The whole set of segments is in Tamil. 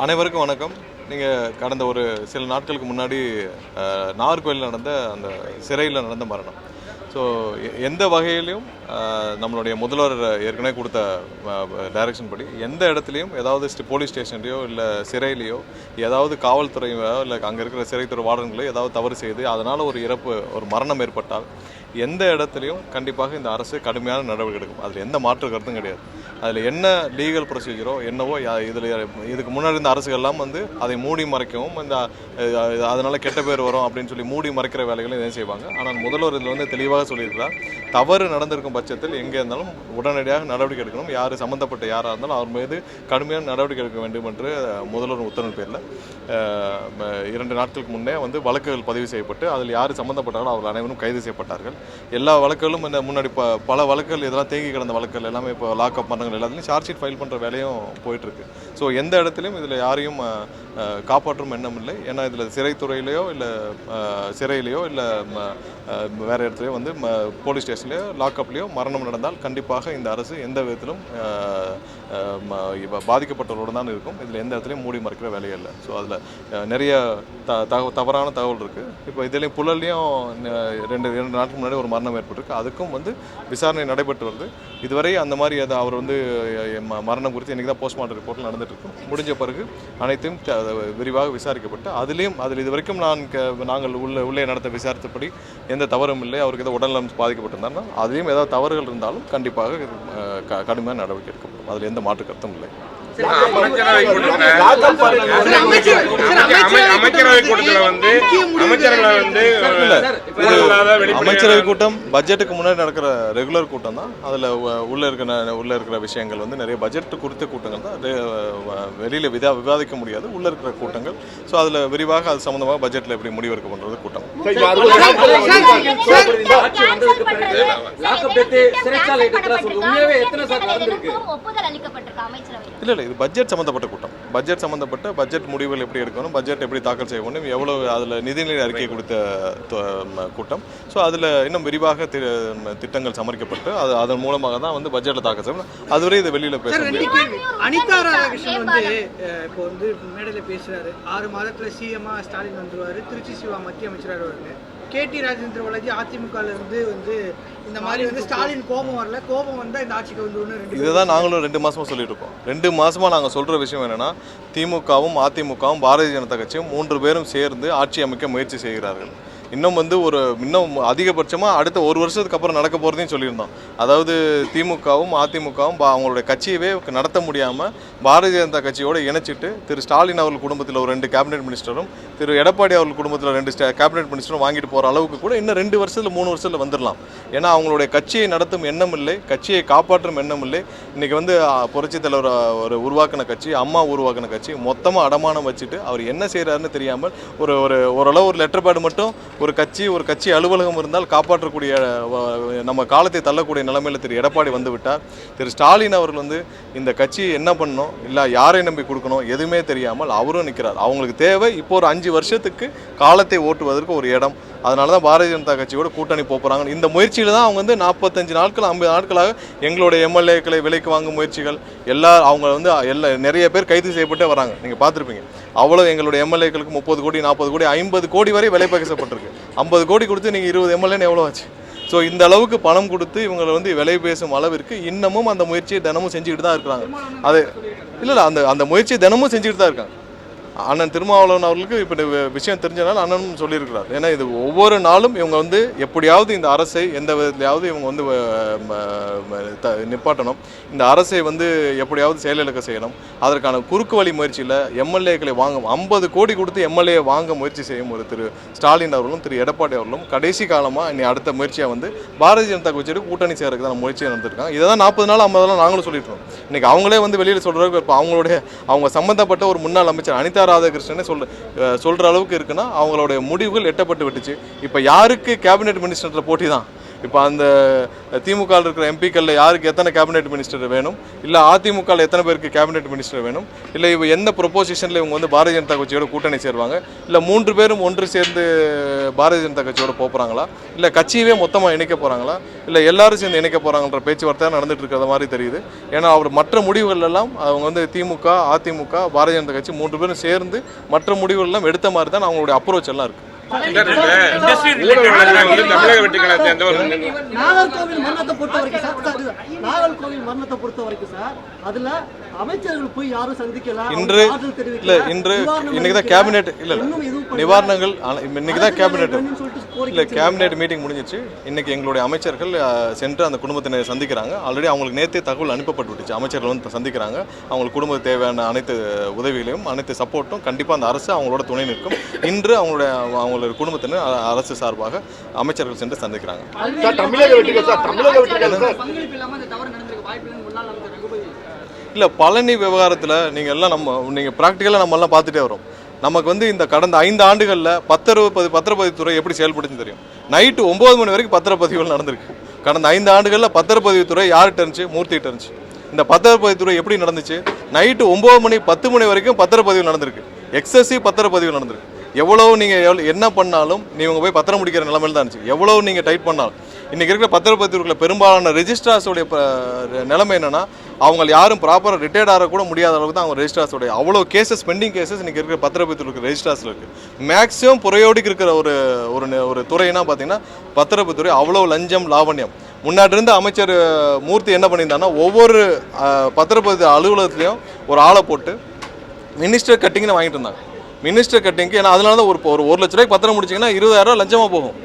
அனைவருக்கும் வணக்கம். நீங்கள் கடந்த ஒரு சில நாட்களுக்கு முன்னாடி நாகர்கோயிலில் நடந்த அந்த சிறையில் நடந்த மரணம். ஸோ எந்த வகையிலையும் நம்மளுடைய முதல்வர் ஏற்கனவே கொடுத்த டைரக்ஷன் படி எந்த இடத்துலையும் ஏதாவது போலீஸ் ஸ்டேஷன்லையோ இல்லை சிறையிலையோ ஏதாவது காவல்துறையோ இல்லை அங்கே இருக்கிற சிறைத்துறை வார்டன்களோ ஏதாவது தவறு செய்து அதனால் ஒரு மரணம் ஏற்பட்டால் எந்த இடத்துலையும் கண்டிப்பாக இந்த அரசு கடுமையான நடவடிக்கை எடுக்கும். அதில் எந்த மாற்று கருத்தும் கிடையாது. அதில் என்ன லீகல் ப்ரொசீஜரோ என்னவோ இதுக்கு முன்னாடி இருந்த அரசுகள்லாம் அதை மூடி மறைக்கவும் அதனால் கெட்ட பேர் வரும் அப்படின்னு சொல்லி மூடி மறைக்கிற வேலைகளும் இதை செய்வாங்க. ஆனால் முதல்வர் இதில் தெளிவாக சொல்லியிருக்கிறார், தவறு நடந்திருக்கும் பட்சத்தில் எங்கே இருந்தாலும் உடனடியாக நடவடிக்கை எடுக்கணும். யார் சம்மந்தப்பட்ட யாராக இருந்தாலும் அவர் மீது கடுமையான நடவடிக்கை எடுக்க வேண்டும் என்று முதல்வர் உத்தரவு பேரில் 2 நாட்களுக்கு முன்னே வழக்குகள் பதிவு செய்யப்பட்டு அதில் யார் சம்மந்தப்பட்டாலும் அவர்கள் அனைவரும் கைது செய்யப்பட்டார்கள். எல்லா வழக்குகளும் முன்னாடி பல வழக்குகள் இதெல்லாம் தேங்கி கிடந்த வழக்குகள் எல்லாமே இப்போ லாக்அப் பண்ணுறவங்க எல்லாத்துலேயும் சார்ஜ் ஷீட் ஃபைல் பண்ணுற வேலையும் போயிட்டுருக்கு. ஸோ எந்த இடத்துலையும் இதில் யாரையும் காப்பாற்றும் எண்ணம் இல்லை. ஏன்னா இதில் சிறைத்துறையிலையோ இல்லை சிறையிலையோ இல்லை வேறு இடத்துலையோ போலீஸ் ஸ்டேஷன்லையோ லாக்அப்லேயோ மரணம் நடந்தால் கண்டிப்பாக இந்த அரசு எந்த விதத்திலும் பாதிக்கப்பட்டவர்களோடு தான் இருக்கும். இதில் எந்த இடத்துலையும் மூடி மறைக்கிற வேலையே இல்லை. ஸோ அதில் நிறைய தவறான தகவல் இருக்குது. இப்போ இதுலேயும் புழல்லையும் 2 நாட்களுக்கு முன்னாடி ஒரு மரணம் ஏற்பட்டிருக்கு. அதுக்கும் விசாரணை நடைபெற்று வருது. இதுவரை அந்த மாதிரி அவர் மரணம் குறித்து இன்றைக்கி தான் போஸ்ட்மார்ட்டம் ரிப்போர்ட்டில் நடந்துகிட்ருக்கு. முடிஞ்ச பிறகு அனைத்தையும் விரிவாக விசாரிக்கப்பட்டு அதில் இது வரைக்கும் நாங்கள் உள்ளே நடத்த விசாரித்தபடி எந்த தவறும் இல்லை. அவருக்கு ஏதோ உடல்நலம் பாதிக்கப்பட்டிருந்தாருன்னா அதுலேயும் ஏதாவது தவறுகள் இருந்தாலும் கண்டிப்பாக கடுமையான நடவடிக்கை எடுக்கப்படும். அதில் எந்த மாற்று கருத்தும் இல்லை. அமைச்சரவை கூட்டம் பட்ஜெட்டுக்கு முன்னாடி நடக்கிற ரெகுலர் கூட்டம் தான். அதில் உள்ள இருக்கிற விஷயங்கள் நிறைய பட்ஜெட் குறித்த கூட்டங்கள் தான். வெளியில் விவாதிக்க முடியாது உள்ள இருக்கிற கூட்டங்கள். ஸோ அதில் விரிவாக அது சம்பந்தமாக பட்ஜெட்டில் எப்படி முடிவெடுக்க பண்ணுறது கூட்டம். இல்லை இது பட்ஜெட் சம்மந்தப்பட்ட கூட்டம். பட்ஜெட் முடிவுகள் எப்படி எடுக்கணும், பட்ஜெட் எப்படி தாக்கல் செய்யணும், எவ்வளோ அதில் நிதிநிலை அறிக்கை கொடுத்த கூட்டம். ஸோ அதில் இன்னும் விரிவாக திட்டங்கள் சமர்ப்பிக்கப்பட்டு அதன் மூலமாக தான் பட்ஜெட்டில் தாக்கல் செய்யணும். அதுவரை இதை வெளியில் பேச முடியாது. அனிதா ராதாகிருஷ்ணன் இப்போ மேடையில் பேசுறாரு, 6 மாதத்துல சிஎம் ஸ்டாலின் வந்துருவாரு, திருச்சி சிவா மத்திய அமைச்சராக வருவாரு. கேடி ராஜேந்திர பாலாஜி அதிமுகல இருந்து இந்த மாதிரி ஸ்டாலின் கோபம் வரல, கோபம் வந்தா இந்த ஆட்சிக்கு வந்து இதுதான் நாங்களும் 2 மாசமா சொல்லிட்டு இருக்கோம். 2 மாசமா நாங்கள் சொல்ற விஷயம் என்னன்னா, திமுகவும் அதிமுகவும் பாரதிய ஜனதா கட்சியும் 3 பேரும் சேர்ந்து ஆட்சி அமைக்க முயற்சி செய்கிறார்கள். இன்னும் அதிகபட்சமாக அடுத்த 1 வருஷத்துக்கு அப்புறம் நடக்க போகிறதையும் சொல்லியிருந்தோம். அதாவது திமுகவும் அதிமுகவும் அவங்களுடைய கட்சியவே நடத்த முடியாமல் பாரதிய ஜனதா கட்சியோடு இணைச்சிட்டு திரு ஸ்டாலின் அவர்கள் குடும்பத்தில் ஒரு 2 கேபினெட் மினிஸ்டரும் திரு எடப்பாடி அவர்கள் குடும்பத்தில் 2 கேபினெட் மினிஸ்டரும் வாங்கிட்டு போகிற அளவுக்கு கூட இன்னும் 2 வருஷத்தில் 3 வருஷத்தில் வந்துடலாம். ஏன்னா அவங்களுடைய கட்சியை நடத்தும் எண்ணம் இல்லை, கட்சியை காப்பாற்றும் எண்ணம் இல்லை. இன்றைக்கி புரட்சி தலைவர் ஒரு உருவாக்கின கட்சி, அம்மா உருவாக்கின கட்சி மொத்தமாக அடமானம் வச்சுட்டு அவர் என்ன செய்கிறாருன்னு தெரியாமல் ஓரளவு ஒரு லெட்டர் பேடு மட்டும் ஒரு கட்சி அலுவலகம் இருந்தால் காப்பாற்றக்கூடிய நம்ம காலத்தை தள்ளக்கூடிய நிலைமையில் திரு எடப்பாடி வந்துவிட்டார். திரு ஸ்டாலின் அவர்கள் இந்த கட்சி என்ன பண்ணணும், இல்லை யாரை நம்பி கொடுக்கணும் எதுவுமே தெரியாமல் அவரும் நிற்கிறார். அவங்களுக்கு தேவை இப்போ ஒரு 5 வருஷத்துக்கு காலத்தை ஓட்டுவதற்கு ஒரு இடம். அதனால தான் பாரதிய ஜனதா கட்சியோட கூட்டணி போகிறாங்க. இந்த முயற்சியில் தான் அவங்க 45 நாட்கள் 50 நாட்களாக எங்களுடைய எம்எல்ஏக்களை விலைக்கு வாங்கும் முயற்சிகள் அவங்க நிறைய பேர் கைது செய்யப்பட்டே வராங்க. நீங்கள் பார்த்துருப்பீங்க. அவ்வளோ எங்களுடைய எம்எல்ஏக்களுக்கு 30 கோடி 40 கோடி 50 கோடி வரை விலை பேசப்பட்டிருக்கு. 50 கோடி கொடுத்து நீங்கள் 20 எம்எல்ஏன்னு எவ்வளோ ஆச்சு? ஸோ இந்த அளவுக்கு பணம் கொடுத்து இவங்களை விலை பேசும் அளவிற்கு இன்னமும் அந்த முயற்சியை தினமும் செஞ்சுக்கிட்டு தான் இருக்கிறாங்க. அது இல்லை அந்த முயற்சியை தினமும் செஞ்சுக்கிட்டு தான் இருக்காங்க. அண்ணன் திருமாவளவன் அவர்களுக்கு இப்போ விஷயம் தெரிஞ்சனால அண்ணனும் சொல்லியிருக்கிறார். ஏன்னா இது ஒவ்வொரு நாளும் இவங்க எப்படியாவது இந்த அரசை எந்த விதத்திலையாவது இவங்க நிப்பாட்டணும், இந்த அரசை எப்படியாவது செயலிழக்க செய்யணும். அதற்கான குறுக்கு வழி முயற்சியில் எம்எல்ஏக்களை 50 கோடி கொடுத்து எம்எல்ஏ வாங்க முயற்சி செய்யும் ஒரு திரு ஸ்டாலின் அவர்களும் திரு எடப்பாடி அவர்களும் கடைசி காலமாக இனி அடுத்த முயற்சியாக பாரதிய ஜனதா கட்சியோட கூட்டணி சேரக்கு தான் முயற்சியை நடந்திருக்காங்க. இதை தான் 40 நாள் 50 நாள் நாங்களும் சொல்லிட்டு இருக்கோம். இன்னைக்கு அவங்களே வெளியில் சொல்கிறதுக்கு இப்போ அவங்க சம்மந்தப்பட்ட ஒரு முன்னாள் அமைச்சர் அனிதா ராதாகிருஷ்ணனே சொல்கிற அளவுக்கு இருக்குன்னா அவங்களுடைய முடிவுகள் எட்டப்பட்டு விட்டுச்சு. இப்போ யாருக்கு கேபினெட் மினிஸ்டர் போட்டி தான். இப்போ அந்த திமுக இருக்கிற எம்பிக்களில் யாருக்கு எத்தனை கேபினெட் மினிஸ்டர் வேணும், இல்லை அதிமுகவில் எத்தனை பேருக்கு கேபினெட் மினிஸ்டர் வேணும், இல்லை இவங்க எந்த ப்ரொபோசிஷனில் இவங்க வந்து பாரதிய ஜனதா கட்சியோட கூட்டணி சேருவாங்க, இல்லை 3 பேரும் ஒன்று சேர்ந்து பாரதிய ஜனதா கட்சியோட போகிறாங்களா, இல்லை கட்சியவே மொத்தமாக இணைக்க போகிறாங்களா, இல்லை எல்லாரும் சேர்ந்து இணைக்க போகிறாங்கன்ற பேச்சுவார்த்தை நடந்துட்டு இருக்கிற மாதிரி தெரியுது. ஏன்னா அவர் மற்ற முடிவுகள் எல்லாம் அவங்க வந்து திமுக, அதிமுக, பாரதிய ஜனதா கட்சி 3 பேரும் சேர்ந்து மற்ற முடிவுகள் எல்லாம் எடுத்த மாதிரி தான் அவங்களுடைய அப்ரோச் எல்லாம் இருக்குது. நாகர்கோவில் மரணத்தை பொறுத்த வரைக்கும் சார் அதுல அமைச்சர்கள் போய் யாரும் சந்திக்கலாம். இன்று இல்ல இன்னைக்கு தான் கேபினெட் நிவாரணங்கள் இன்னைக்கு தான் கேபினெட் மீட்டிங் முடிஞ்சிச்சு. இன்னைக்கு எங்களுடைய அமைச்சர்கள் சென்று அந்த குடும்பத்தினரை சந்திக்கிறாங்க. ஆல்ரெடி அவங்களுக்கு நேற்றே தகவல் அனுப்பப்பட்டு விட்டுச்சு. அமைச்சர்கள் வந்து சந்திக்கிறாங்க. அவங்களுக்கு குடும்பத்துக்கு தேவையான அனைத்து உதவிகளையும் அனைத்து சப்போர்ட்டும் கண்டிப்பாக அந்த அரசு அவங்களோட துணை நிற்கும். இன்று அவங்களுடைய குடும்பத்தினர் அரசு சார்பாக அமைச்சர்கள் சென்று சந்திக்கிறாங்க. இல்லை பழனி விவகாரத்தில் நீங்கள் ப்ராக்டிக்கலாக நம்மெல்லாம் பார்த்துட்டே வரோம். நமக்கு வந்து இந்த கடந்த 5 ஆண்டுகளில் பத்திரப்பதிவுத்துறை எப்படி செயல்படுச்சுன்னு தெரியும். நைட்டு 9 மணி வரைக்கும் பத்திரப்பதிவுகள் நடந்திருக்கு. கடந்த 5 ஆண்டுகளில் பத்திரப்பதிவுத்துறை யார்கிட்ட இருந்துச்சு? மூர்த்திகிட்ட இருந்துச்சு. இந்த பத்திரப்பதிவுத்துறை எப்படி நடந்துச்சு? நைட்டு 9 மணி 10 மணி வரைக்கும் பத்திரப்பதிவு நடந்திருக்கு. எக்ஸசிவ் பத்திரப்பதிவு நடந்திருக்கு. எவ்வளோ நீங்கள் என்ன பண்ணாலும் நீங்கள் போய் பத்திரம் முடிக்கிற நிலைமையில் தான் இருந்துச்சு. எவ்வளோ நீங்கள் டைட் பண்ணாலும் இன்றைக்கி இருக்கிற பத்திரப்பதிவுகளை பெரும்பாலான ரெஜிஸ்ட்ரார்ஸோடைய நிலைமை என்னென்னா, அவங்க யாரும் ப்ராப்பராக ரிட்டையர்ட் ஆக கூட முடியாத அளவுக்கு தான் அவங்க ரெஜிஸ்ட்ரார்ஸோடைய அவ்வளோ கேசஸ் பெண்டிங் கேசஸ் இன்றைக்கி இருக்கிற பத்திரப்பதிவு இருக்கிற ரெஜிஸ்ட்ரார்ஸில் இருக்குது. மேக்ஸிமம் புறையோடிக்கு இருக்கிற ஒரு துறைனா பார்த்தீங்கன்னா பத்திரப்பதிவுத்துறை. அவ்வளோ லஞ்சம் லாவண்யம். முன்னாடி இருந்த அமைச்சர் மூர்த்தி என்ன பண்ணியிருந்தாங்கன்னா, ஒவ்வொரு பத்திரப்பதிவு அலுவலகத்துலேயும் ஒரு ஆளை போட்டு மினிஸ்டர் கட்டிங்னு வாங்கிட்டு இருந்தாங்க. மினிஸ்டர் கட்டிங்க்கு ஏன்னா அதனால தான் ஒரு 1 லட்ச ரூபாய்க்கு பத்திரம் முடிச்சிங்கன்னா 20,000 ரூபா லஞ்சமாக போகும்.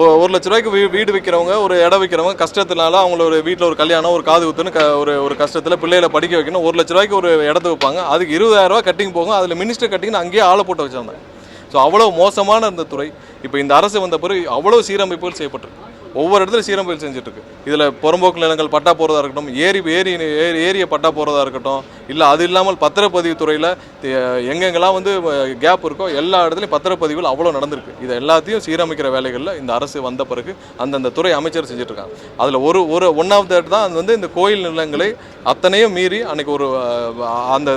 1 லட்ச ரூபாய்க்கு வீடு விற்கிறவங்க, ஒரு இடம் விற்கிறவங்க கஷ்டத்தினால அவங்கள வீட்டில் ஒரு கல்யாணம், ஒரு காது குத்துன்னு ஒரு கஷ்டத்தில் பிள்ளைகளை படிக்க வைக்கணும். 1 லட்ச ரூபாய்க்கு ஒரு இடத்த வைப்பாங்க. அதுக்கு 20,000 ரூபா கட்டிங் போகும். அதில் மினிஸ்டர் கட்டிங்னு அங்கேயே ஆளை போட்டு வச்சிருந்தாங்க. ஸோ அவ்வளோ மோசமான இந்த துறை. இப்போ இந்த அரசு வந்த பிறகு அவ்வளோ சீரமைப்புகள் செய்யப்பட்டிருக்கு. ஒவ்வொரு இடத்துல சீரமைப்பு செஞ்சுட்ருக்கு. இதில் புறம்போக்கு நிலங்கள் பட்டா போகிறதா இருக்கட்டும், ஏரியை பட்டா போகிறதா இருக்கட்டும், இல்லை அது இல்லாமல் பத்திரப்பதிவு துறையில் எங்கெங்கெல்லாம் வந்து கேப் இருக்கோ எல்லா இடத்துலையும் பத்திரப்பதிவுகள் அவ்வளோ நடந்திருக்கு. இதை எல்லாத்தையும் சீரமைக்கிற வேலைகளில் இந்த அரசு வந்த பிறகு அந்தந்த துறை அமைச்சர் செஞ்சுட்ருக்காங்க. அதில் ஒன் ஆஃப் தட் தான் அது வந்து இந்த கோயில் நிலங்களை அத்தனையும் மீறி அன்றைக்கி அந்த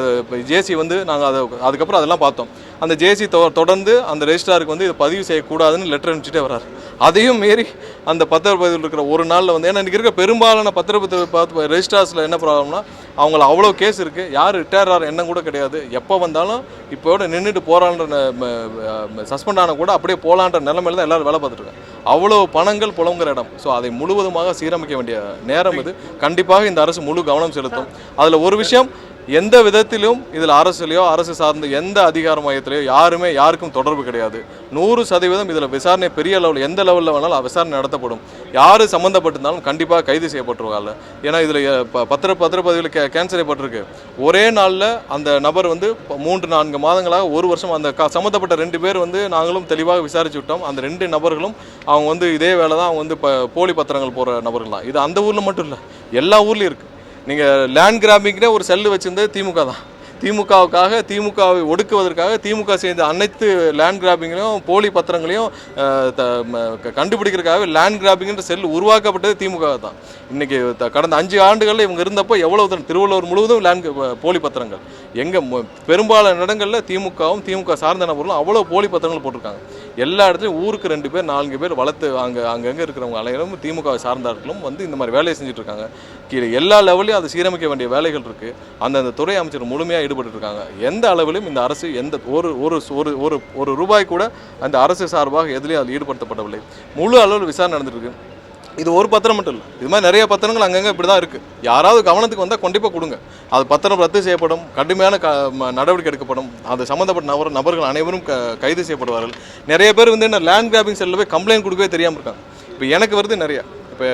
ஜேசி வந்து நாங்கள் அதுக்கப்புறம் அதெல்லாம் பார்த்தோம். அந்த ஜேசி தொடர்ந்து அந்த ரெஜிஸ்ட்ராருக்கு வந்து இதை பதிவு செய்யக்கூடாதுன்னு லெட்டர் அனுப்பிச்சிட்டே வர்றாரு. அதையும் மீறி அந்த பத்திரப்பதிவில் இருக்கிற ஒரு நாளில் வந்து ஏன்னா இன்றைக்கி இருக்கிற பெரும்பாலான பத்திரப்பதிவு ரெஜிஸ்ட்ரார்ஸில் என்ன ப்ராப்ளம்னா, அவங்கள அவ்வளோ கேஸ் இருக்குது. யார் ரிட்டையர் ஆகிற எண்ணம் கூட கிடையாது. எப்போ வந்தாலும் இப்போட நின்றுட்டு போகிறான்ற சஸ்பெண்ட் ஆனால் கூட அப்படியே போகலான்ற நிலைமையில தான் எல்லோரும் வேலை பார்த்துருக்காங்க. அவ்வளோ பணங்கள் புலங்குற இடம். ஸோ அதை முழுவதுமாக சீரமைக்க வேண்டிய நேரம் இது. கண்டிப்பாக இந்த அரசு முழு கவனம் செலுத்தும். அதில் ஒரு விஷயம், எந்த விதத்திலும் இதில் அரசுலையோ அரசு சார்ந்த எந்த அதிகார மையத்திலையோ யாருக்கும் தொடர்பு கிடையாது. 100% இதில் விசாரணை பெரிய லெவலில் எந்த லெவலில் வேணாலும் விசாரணை நடத்தப்படும். யார் சம்மந்தப்பட்டிருந்தாலும் கண்டிப்பாக கைது செய்யப்பட்டுருவாங்க. ஏன்னா இதில் பத்திரப்பதிவில் கேன்சல் செய்யப்பட்டிருக்கு. ஒரே நாளில் அந்த நபர் வந்து 3-4 மாதங்களாக 1 வருஷம் அந்த சம்மந்தப்பட்ட 2 பேர் வந்து நாங்களும் தெளிவாக விசாரிச்சு விட்டோம். அந்த 2 நபர்களும் அவங்க வந்து இதே வேலை தான். அவங்க வந்து போலி பத்திரங்கள் போகிற நபர்கள் தான். இது அந்த ஊரில் மட்டும் இல்லை, எல்லா ஊர்லேயும் இருக்குது. நீங்கள் லேண்ட் கிராபிங்னே ஒரு செல்லு வச்சுருந்தது திமுக தான். திமுகவை ஒடுக்குவதற்காக திமுக செய்த அனைத்து லேண்ட் கிராபிங்லையும் போலி பத்திரங்களையும் கண்டுபிடிக்கிறதுக்காக லேண்ட் கிராபிங்ன்ற செல் உருவாக்கப்பட்டது திமுக தான். இன்றைக்கி கடந்த 5 ஆண்டுகளில் இவங்க இருந்தப்போ எவ்வளவு திருவள்ளூர் முழுவதும் போலி பத்திரங்கள். பெரும்பாலான இடங்களில் திமுக சார்ந்த நபர்களும் அவ்வளோ போலி பத்திரங்கள் போட்டிருக்காங்க. எல்லா இடத்துலையும் ஊருக்கு 2 பேர் 4 பேர் வளர்த்து அங்கங்கே இருக்கிறவங்க அனைவரும் திமுக சார்ந்தார்களும் வந்து இந்த மாதிரி வேலையை செஞ்சுட்டு இருக்காங்க. கீழே எல்லா லெவலையும் அதை சீரமைக்க வேண்டிய வேலைகள் இருக்குது. அந்தந்த துறை அமைச்சர் முழுமையாக ஈடுபட்டு இருக்காங்க. எந்த அளவிலும் இந்த அரசு ஒரு ரூபாய் கூட அந்த அரசு சார்பாக எதுலேயும் அதில் ஈடுபடுத்தப்படவில்லை. முழு அளவில் விசாரணை நடந்துட்டு இருக்கு. இது ஒரு பத்திரம் மட்டும் இல்லை, இது மாதிரி நிறைய பத்திரங்கள் அங்கங்கே இப்படி தான் இருக்குது. யாராவது கவனத்துக்கு வந்தால் கண்டிப்பாக கொடுங்க. அது பத்திரம் ரத்து செய்யப்படும், கடுமையான நடவடிக்கை எடுக்கப்படும். அது சம்மந்தப்பட்ட நபர்கள் அனைவரும் கைது செய்யப்படுவார்கள். நிறைய பேர் வந்து என்ன லேண்ட் கிராபிங் செல்லில் போய் கம்ப்ளைண்ட் கொடுக்கவே தெரியாமல் இருக்காங்க. இப்போ எனக்கு வருது நிறையா. இப்போ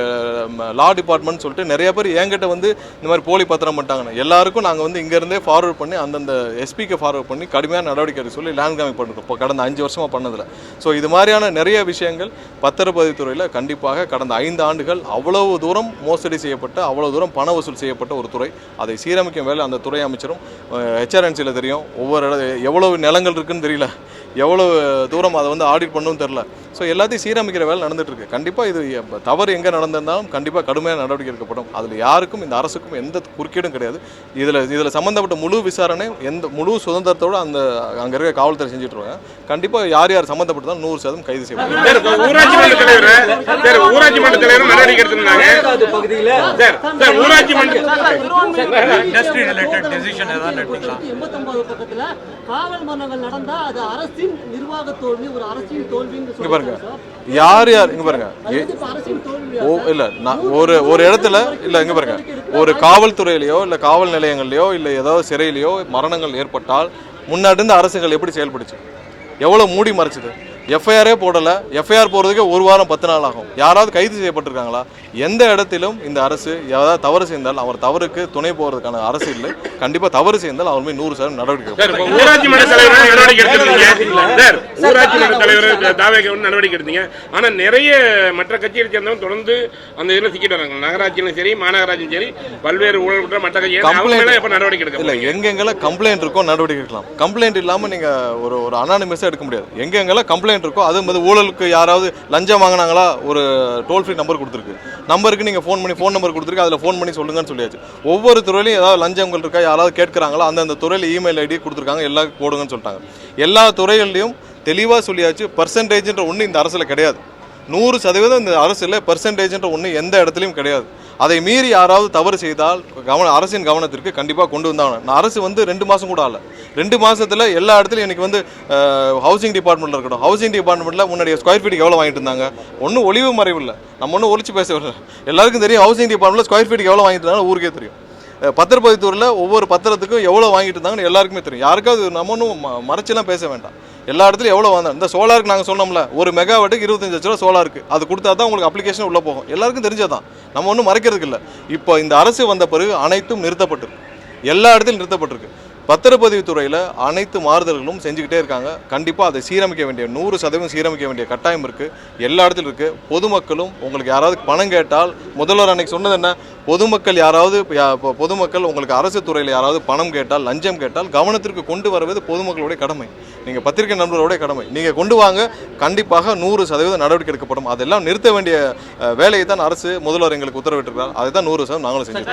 லா டிபார்ட்மெண்ட் சொல்லிட்டு நிறைய பேர் என்கிட்ட வந்து இந்த மாதிரி போலி பத்திரம் பண்ணிட்டாங்கன்னு எல்லாருக்கும் நாங்கள் வந்து இங்கேருந்தே ஃபார்வர்ட் பண்ணி அந்தந்த எஸ்பிக்கு ஃபார்வர்ட் பண்ணி கடுமையான நடவடிக்கை எடுக்க சொல்லி லேண்ட் கிராபிங் பண்ணிருக்கோம் இப்போ கடந்த 5 வருஷமாக பண்ணதில். ஸோ இது மாதிரியான நிறைய விஷயங்கள் பத்திரப்பதிவுத்துறையில் கண்டிப்பாக கடந்த 5 ஆண்டுகள் அவ்வளவு தூரம் மோசடி செய்யப்பட்ட, அவ்வளோ தூரம் பண வசூல் செய்யப்பட்ட ஒரு துறை. அதை சீரமைக்கும் வேலை அந்த துறை அமைச்சரும் HRNCயில் தெரியும். எவ்வளவு நிலங்கள் இருக்குன்னு தெரியல, எவ்வளோ தூரம் அதை வந்து ஆடிட் பண்ணவும் தெரில. ஸோ எல்லாத்தையும் சீரமைக்கிற வேலை நடந்துட்டு இருக்கு. கண்டிப்பாக இது தவறு எங்கே நடந்திருந்தாலும் கண்டிப்பாக கடுமையான நடவடிக்கை எடுக்கப்படும். அதில் யாருக்கும் இந்த அரசுக்கும் எந்த குறுக்கீடும் கிடையாது. இதில் சம்மந்தப்பட்ட முழு விசாரணை முழு சுதந்திரத்தோடு அங்கே இருக்க காவல்துறை செஞ்சுட்டு இருக்காங்க. கண்டிப்பாக யார் சம்மந்தப்பட்டதாலும் 100% கைது செய்யப்படும். ஊராட்சி மன்ற தலைவர் நடவடிக்கை எடுத்திருந்தாங்க. ஊராட்சி மன்ற இண்டஸ்ட்ரி ரிலேட்டட் டெசிஷன் ஏதாவது எடுத்தீங்களா? 89 பக்கத்துல காவல் மரணங்கள் நடந்தா அது அரசின் நிர்வாக தோல்வி, ஒரு அரசின் தோல்வின்னு இங்க பாருங்க சொல்றாங்க. யார் இங்க பாருங்க அரசின் தோல்வி இல்ல ஒரு இடத்துல இல்ல இங்க பாருங்க ஒரு காவல்துறையிலயோ இல்ல காவல் நிலையங்கள்லயோ இல்ல ஏதாவது சிறையிலயோ மரணங்கள் ஏற்பட்டால் முன்னாடி இருந்த அரசுகள் எப்படி செயல்படுச்சு, எவ்வளவு மூடி மறைச்சது? எஃப்ஐஆரே போடலை. எஃப்ஐஆர் போகிறதுக்கே 1 வாரம் 10 நாள் ஆகும். யாராவது கைது செய்யப்பட்டிருக்காங்களா? எந்த இடத்திலும் இந்த அரசு ஏதாவது தவறு செய்தால் அவர் தவறுக்கு துணை போகிறதுக்கான அரசு இல்லை. கண்டிப்பாக தவறு செய்தால் அவர் மீது 100% நடவடிக்கை. ஊராட்சி மன்ற தலைவர் நடவடிக்கை எடுத்திருந்தீங்க. ஊராட்சி மன்ற தலைவர் தாவேக நடவடிக்கை எடுத்தீங்க. ஆனால் நிறைய மற்ற கட்சியை சேர்ந்தவங்க தொடர்ந்து அந்த இதில் சிக்கிட்டு வராங்க. நகராட்சியிலும் சரி மாநகராட்சியும் சரி பல்வேறு ஊழல் குற்ற மற்ற கட்சி நடவடிக்கை எடுக்க இல்லை. எங்கெங்கெல்லாம் கம்ப்ளைண்ட் இருக்கோ நடவடிக்கை எடுக்கலாம். கம்ப்ளைண்ட் இல்லாமல் நீங்கள் ஒரு அனானிமஸாக எடுக்க முடியாது. எங்கெங்கெல்லாம் கம்ப்ளைண்ட் இருக்கோ அது வந்து ஊழலுக்கு யாராவது லஞ்சம் வாங்கினாங்களா ஒரு டோல் ஃப்ரீ நம்பர் கொடுத்துருக்கு. நம்பருக்கு நீங்கள் ஃபோன் நம்பர் கொடுத்துருக்கு, அதில் ஃபோன் பண்ணி சொல்லுங்கன்னு சொல்லியாச்சு. ஒவ்வொரு துறையிலையும் ஏதாவது லஞ்சங்கள் இருக்கா, யாராவது கேட்குறாங்களா, அந்தந்த துறையில் இமெயில் ஐடி கொடுத்துருக்காங்க, எல்லாம் போடுங்கன்னு சொல்லிட்டாங்க. எல்லா துறைகள்லையும் தெளிவாக சொல்லியாச்சு. பர்சன்டேஜ்ன்ற ஒன்று இந்த அரசில் கிடையாது. 100% இந்த அரசில் பர்சன்டேஜ்ன்ற ஒன்று எந்த இடத்துலையும் கிடையாது. அதை மீறி யாராவது தவறு செய்தால் அரசின் கவனத்திற்கு கண்டிப்பாக கொண்டு வந்தாங்க. அரசு வந்து 2 மாதம் கூட ஆகல. 2 மாதத்தில் எல்லா இடத்துலையும் எனக்கு வந்து ஹவுசிங் டிபார்ட்மெண்ட்டில் இருக்கட்டும். ஹவுசிங் டிபார்ட்மெண்ட்டில் முன்னாடி ஸ்கொயர் ஃபீட்டுக்கு எவ்வளோ வாங்கிட்டு இருந்தாங்க? ஒன்றும் ஒளிவு மறைவு இல்லை. நம்ம ஒன்றும் ஒழிச்சு பேசவில்லை. எல்லாருக்கும் தெரியும் ஹவுசிங் டிபார்ட்மெண்ட்டில் ஸ்கொயர் ஃபீட்டுக்கு எவ்வளோ வாங்கிட்டு இருந்தாங்க ஊருக்கே தெரியும். பத்திரப்பதித்தூரில் ஒவ்வொரு பத்திரத்துக்கும் எவ்வளோ வாங்கிட்டு இருந்தாங்கன்னு எல்லாருக்குமே தெரியும். யாருக்காவது நம்ம ஒன்றும் மறைச்செல்லாம் பேச வேண்டாம். எல்லா இடத்துலையும் எவ்வளோ வந்தாங்க. இந்த சோலாருக்கு நாங்கள் சொன்னோம்ல, 1 மெகாவாட்டுக்கு 25 லட்ச ரூபா சோலாருக்கு. அது கொடுத்தா தான் உங்களுக்கு அப்ளிகேஷன் உள்ளே போகும். எல்லாருக்கும் தெரிஞ்சதான், நம்ம ஒன்றும் மறைக்கிறதுக்கு இல்லை. இப்போ இந்த அரசு வந்த பிறகு அனைத்தும் நிறுத்தப்பட்டிருக்கு. எல்லா இடத்துலையும் நிறுத்தப்பட்டிருக்கு. பத்திரப்பதிவு துறையில் அனைத்து மாறுதல்களும் செஞ்சுக்கிட்டே இருக்காங்க. கண்டிப்பாக அதை சீரமைக்க வேண்டிய 100% சீரமைக்க வேண்டிய கட்டாயம் இருக்குது. எல்லா இடத்துலையும் இருக்குது. பொதுமக்களும் உங்களுக்கு யாராவது பணம் கேட்டால், முதல்வர் அன்னைக்கு சொன்னது என்ன, பொதுமக்கள் யாராவது பொதுமக்கள் உங்களுக்கு அரசு துறையில் யாராவது பணம் கேட்டால், லஞ்சம் கேட்டால் கவனத்திற்கு கொண்டு வருவது பொதுமக்களுடைய கடமை. நீங்கள் பத்திரிகை நண்பர்களுடைய கடமை. நீங்கள் கொண்டு வாங்க, கண்டிப்பாக 100% நடவடிக்கை எடுக்கப்படும். அதெல்லாம் நிறுத்த வேண்டிய வேலையை தான் அரசு முதல்வர் எங்களுக்கு உத்தரவிட்டிருக்கிறார். அதை தான் 100% நாங்களும் செஞ்சோம்.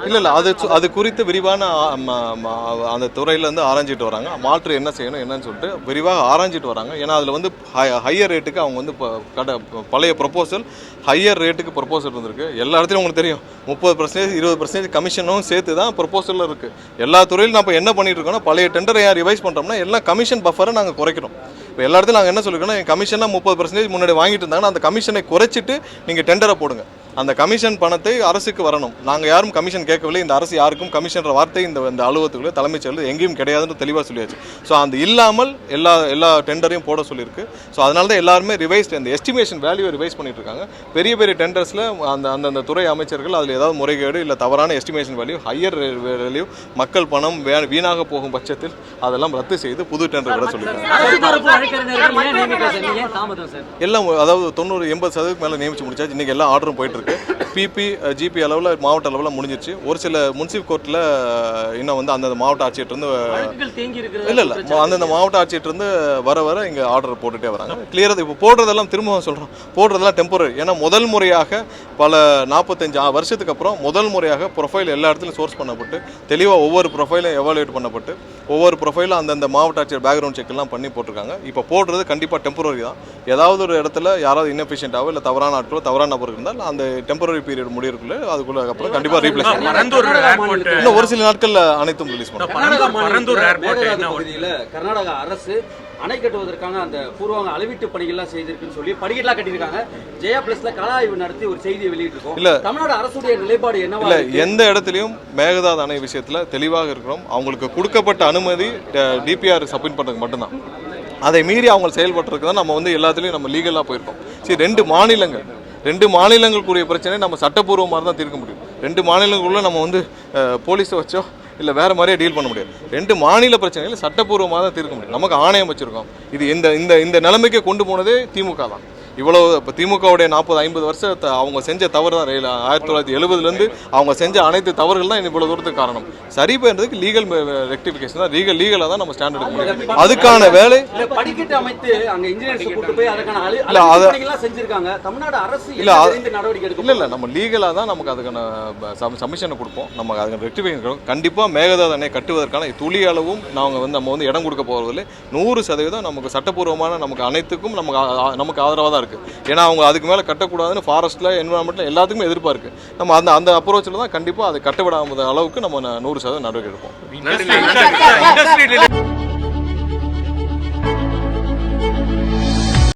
இல்லை அது குறித்து விரிவான அந்த துறையிலேருந்து ஆராய்ஞ்சிட்டு வராங்க. மாற்று என்ன செய்யணும் என்னன்னு சொல்லிட்டு விரிவாக ஆராய்ஞ்சிட்டு வராங்க. ஏன்னா அதில் வந்து ஹையர் ரேட்டுக்கு அவங்க வந்து பழைய ப்ரொபோசல் ஹையர் ரேட்டுக்கு ப்ரொபோசல் இருந்திருக்கு. எல்லா இடத்துலையும் உங்களுக்கு தெரியும் 30% 20% கமிஷனும் சேர்த்து தான் ப்ரொபோசலில் இருக்குது. எல்லா துறையிலும் நம்ம என்ன பண்ணிட்டு இருக்கோம்னா, பழைய டெண்டரை ரிவைஸ் பண்ணுறோம்னா எல்லாம் கமிஷன் பஃபரை நாங்கள் குறைக்கணும். இப்போ எல்லா இடத்துலையும் நாங்கள் என்ன சொல்லியிருக்கோம்னா, கமிஷனாக 30% முன்னாடி வாங்கிட்டு இருந்தாங்கன்னா அந்த கமிஷனை குறைச்சிட்டு நீங்கள் டெண்டரை போடுங்க. அந்த கமிஷன் பணத்தை அரசுக்கு வரணும். நாங்கள் யாரும் கமிஷன் கேட்கவில்லை. இந்த அரசு யாருக்கும் கமிஷன்ற வார்த்தை இந்த அலுவலகத்துக்குள்ளே தலைமைச் செயலர் எங்கேயும் கிடையாதுன்னு தெளிவாக சொல்லியாச்சு. ஸோ அந்த இல்லாமல் எல்லா டெண்டரையும் போட சொல்லியிருக்கு. ஸோ அதனால தான் எல்லாருமே ரிவைஸ் அந்த எஸ்டிமேஷன் வேல்யூவை ரிவைஸ் பண்ணிட்டு இருக்காங்க. பெரிய பெரிய டெண்டர்ஸில் அந்த துறை அமைச்சர்கள் அதில் ஏதாவது முறைகேடு இல்லை தவறான எஸ்டிமேஷன் வேல்யூ, ஹையர் வேல்யூ, மக்கள் பணம் வீணாக போகும் பட்சத்தில் அதெல்லாம் ரத்து செய்து புது டெண்டர் விட சொல்லியிருக்காங்க. எல்லாம் அதாவது 90-80% மேலே நியமிச்சு முடிச்சாச்சு. இன்றைக்கி எல்லா ஆர்டரும் போயிட்டு இருக்கு. பிபி ஜிபி அளவில் மாவட்ட அளவில் முடிஞ்சிருச்சு. ஒரு சில முன்சிப் கோர்ட்டில் இன்னும் வந்து அந்தந்த மாவட்ட ஆட்சியிட்டிருந்து இல்லை அந்தந்த மாவட்ட ஆட்சியிட்டிருந்து வர இங்கே ஆர்டர் போட்டுகிட்டே வராங்க. கிளியராக இப்போ போடுறதெல்லாம் திரும்ப சொல்கிறோம், போடுறதெல்லாம் டெம்பரரி. ஏன்னா முதல் முறையாக பல 45 வருஷத்துக்கு அப்புறம் முதல் முறையாக ப்ரொஃபைல் எல்லா இடத்துலையும் சோர்ஸ் பண்ணப்பட்டு தெளிவாக ஒவ்வொரு ப்ரொஃபைலும் எவாலுவேட் பண்ணப்பட்டு ஒவ்வொரு ப்ரொஃபைலும் அந்தந்த மாவட்ட ஆட்சியர் பேக்ரவுண்ட் செக்லாம் பண்ணி போட்டிருக்காங்க. இப்போ போடுறது கண்டிப்பாக டெம்பரரி தான். ஏதாவது ஒரு இடத்துல யாராவது இன்எஃபிஷியன்ட்டாவோ இல்லை தவறான ஆட்களோ தவறான நபர் இருந்தால் அந்த டெம்பரரி பீரியட் முடியறதுக்குள்ள அதுக்குள்ள அப்புறம் கண்டிப்பாக ரீப்ளேஸ் இன்னும் ஒரு சில நாட்களில் அனைத்தும் ரிலீஸ் பண்ணுவாங்க. கர்நாடக அரசு அணை கட்டுவதற்கான அந்த பூர்வாங்க அளவீட்டு பணிகள்லாம் செய்திருக்குன்னு சொல்லி படிக்கட்டெல்லாம் கட்டியிருக்காங்க. ஜெயா பிளஸ்ல கள ஆய்வு நடத்தி ஒரு செய்தியை வெளியிட்டிருக்கோம். இல்ல தமிழ்நாடு அரசுடைய நிலைப்பாடு என்ன? இல்ல எந்த இடத்துலையும் மேகதாது அணை விஷயத்துல தெளிவாக இருக்கிறோம். அவங்களுக்கு கொடுக்கப்பட்ட அனுமதி டிபிஆர் சப்மிட் பண்றதுக்கு மட்டும்தான். அதை மீறி அவங்க செயல்பட்டுருக்கு தான் நம்ம வந்து எல்லாத்துலேயும் நம்ம லீகலாக போயிருக்கோம். சரி, 2 மாநிலங்களுக்குரிய பிரச்சனை நம்ம சட்டப்பூர்வமாக தான் தீர்க்க முடியும். 2 மாநிலங்களுக்குள்ள நம்ம வந்து போலீஸை வச்சோ இல்லை வேறு மாதிரியே டீல் பண்ண முடியாது. 2 மாநில பிரச்சனைகள் சட்டப்பூர்வமாக தான் தீர்க்க முடியும். நமக்கு ஆணையம் வச்சுருக்கோம். இது இந்த நிலைமைக்கு கொண்டு போனதே திமுக தான். இவ்வளோ இப்போ திமுகவுடைய 40-50 வருஷத்தை அவங்க செஞ்ச தவறு தான் 1970 அவங்க செஞ்ச அனைத்து தவறுகள் தான் இவ்வளோ தூரத்துக்கு காரணம். சரி பண்ணுறதுக்கு லீகல் ரெக்டிஃபிகேஷன் தான், லீகலாக தான் நம்ம ஸ்டாண்ட் எடுக்க முடியும். அதுக்கான வேலை படிக்கட்டு அமைத்து அங்க இன்ஜினியர்ஸ் கூட்டு போய் அதற்கான பணிகள்லாம் செஞ்சிருக்காங்க. தமிழ்நாடு அரசு நடவடிக்கை எடுக்கும். இல்லை நம்ம லீகலாக தான் நமக்கு அதுக்கான சப்மிஷனை கொடுப்போம். நமக்கு அதுக்கான ரெக்டிஃபிகேஷன் கண்டிப்பாக மேகதாது அணை கட்டுவதற்கான துளி அளவும் நம்ம வந்து இடம் கொடுக்க போகிறதில்லை. 100% நமக்கு சட்டப்பூர்வமான நமக்கு அனைத்துக்கும் நமக்கு ஆதரவாக தான் இருக்குது. ஏன்னா அவங்க அதுக்கு மேலே கட்டக்கூடாதுன்னு ஃபாரஸ்ட்டில் என்விரான்மெண்ட்டில் எல்லாத்துக்குமே எதிர்பார்க்கு. நம்ம அந்த அப்ரோச்சில் தான் கண்டிப்பாக அதை கட்டவிடாத அளவுக்கு நம்ம 100% நடவடிக்கை எடுப்போம்.